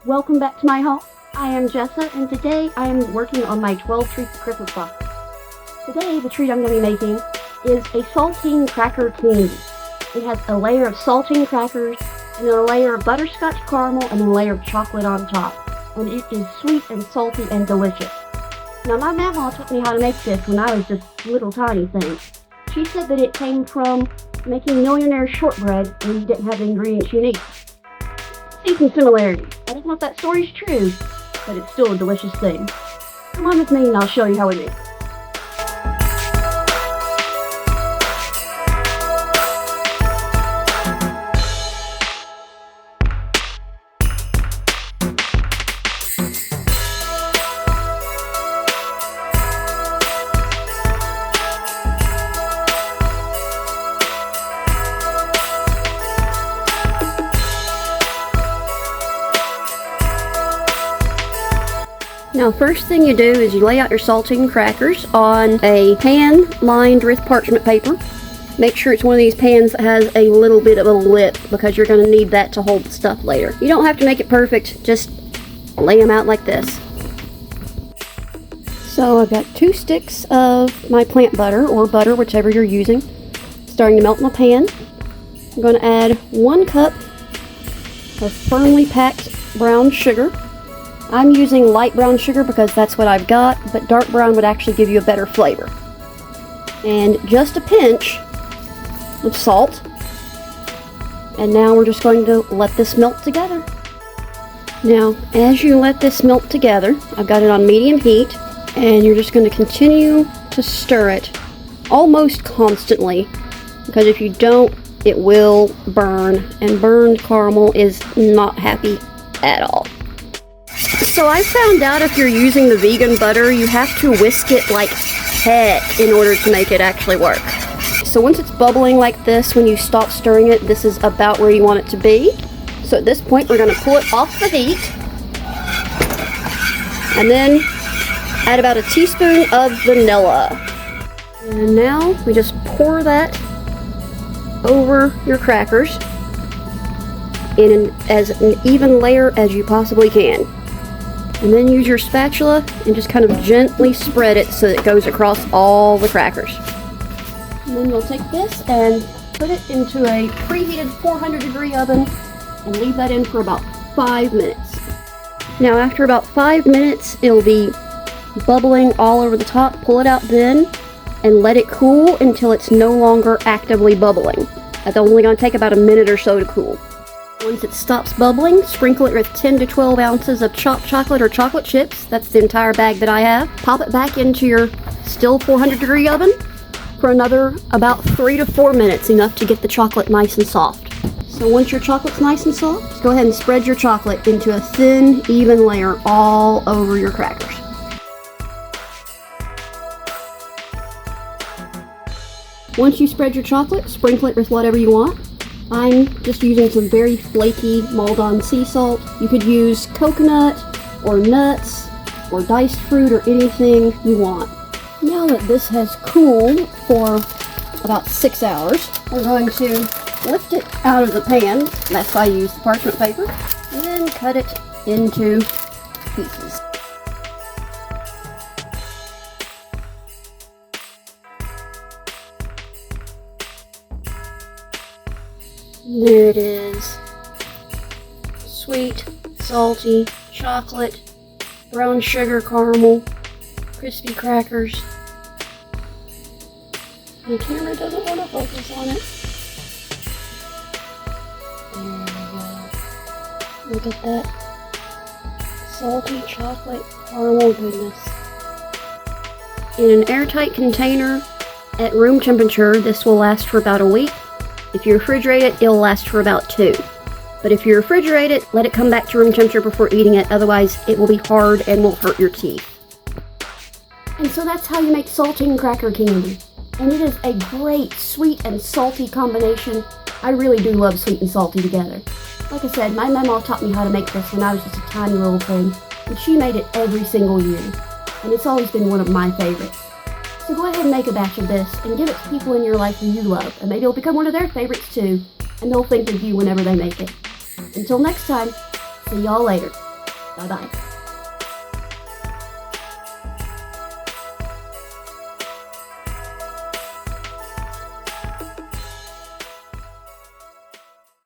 Welcome back to my home. I am Jessa, and today I am working on my 12 Treats Christmas box. Today, the treat I'm going to be making is a saltine cracker candy. It has a layer of saltine crackers, and then a layer of butterscotch caramel, and then a layer of chocolate on top. And it is sweet and salty and delicious. Now, my Mamaw taught me how to make this when I was just a little tiny thing. She said that it came from making millionaire shortbread when you didn't have the ingredients you need. See some similarities. I don't know if that story's true, but it's still a delicious thing. Come on with me and I'll show you how we make it. Now, first thing you do is you lay out your saltine crackers on a pan lined with parchment paper. Make sure it's one of these pans that has a little bit of a lip because you're going to need that to hold the stuff later. You don't have to make it perfect, just lay them out like this. So I've got 2 sticks of my plant butter, or butter, whichever you're using, starting to melt in the pan. I'm going to add 1 cup of firmly packed brown sugar. I'm using light brown sugar because that's what I've got, but dark brown would actually give you a better flavor. And just a pinch of salt. And now we're just going to let this melt together. Now, as you let this melt together, I've got it on medium heat, and you're just going to continue to stir it almost constantly, because if you don't, it will burn, and burned caramel is not happy at all. So I found out if you're using the vegan butter, you have to whisk it like heck in order to make it actually work. So once it's bubbling like this, when you stop stirring it, this is about where you want it to be. So at this point, we're going to pull it off the heat. And then add about a teaspoon of vanilla. And now we just pour that over your crackers in as an even layer as you possibly can. And then use your spatula and just kind of gently spread it so that it goes across all the crackers. And then you'll take this and put it into a preheated 400-degree oven and leave that in for about 5 minutes. Now after about 5 minutes, it'll be bubbling all over the top. Pull it out then and let it cool until it's no longer actively bubbling. That's only going to take about a minute or so to cool. Once it stops bubbling, sprinkle it with 10 to 12 ounces of chopped chocolate or chocolate chips. That's the entire bag that I have. Pop it back into your still 400-degree oven for another about 3 to 4 minutes, enough to get the chocolate nice and soft. So once your chocolate's nice and soft, just go ahead and spread your chocolate into a thin, even layer all over your crackers. Once you spread your chocolate, sprinkle it with whatever you want. I'm just using some very flaky Maldon sea salt. You could use coconut or nuts or diced fruit or anything you want. Now that this has cooled for about 6 hours, we're going to lift it out of the pan. That's why I use the parchment paper. And then cut it into pieces. There it is. Sweet, salty, chocolate, brown sugar caramel, crispy crackers. The camera doesn't want to focus on it. There we go. Look at that salty chocolate caramel goodness. In an airtight container at room temperature, this will last for about a week. If you refrigerate it, it'll last for about 2. But if you refrigerate it, let it come back to room temperature before eating it, otherwise it will be hard and will hurt your teeth. And so that's how you make saltine cracker candy. And it is a great sweet and salty combination. I really do love sweet and salty together. Like I said, my Mamaw taught me how to make this when I was just a tiny little thing, and she made it every single year. And it's always been one of my favorites. So go ahead and make a batch of this and give it to people in your life who you love, and maybe it'll become one of their favorites too, and they'll think of you whenever they make it. Until next time, see y'all later. Bye-bye.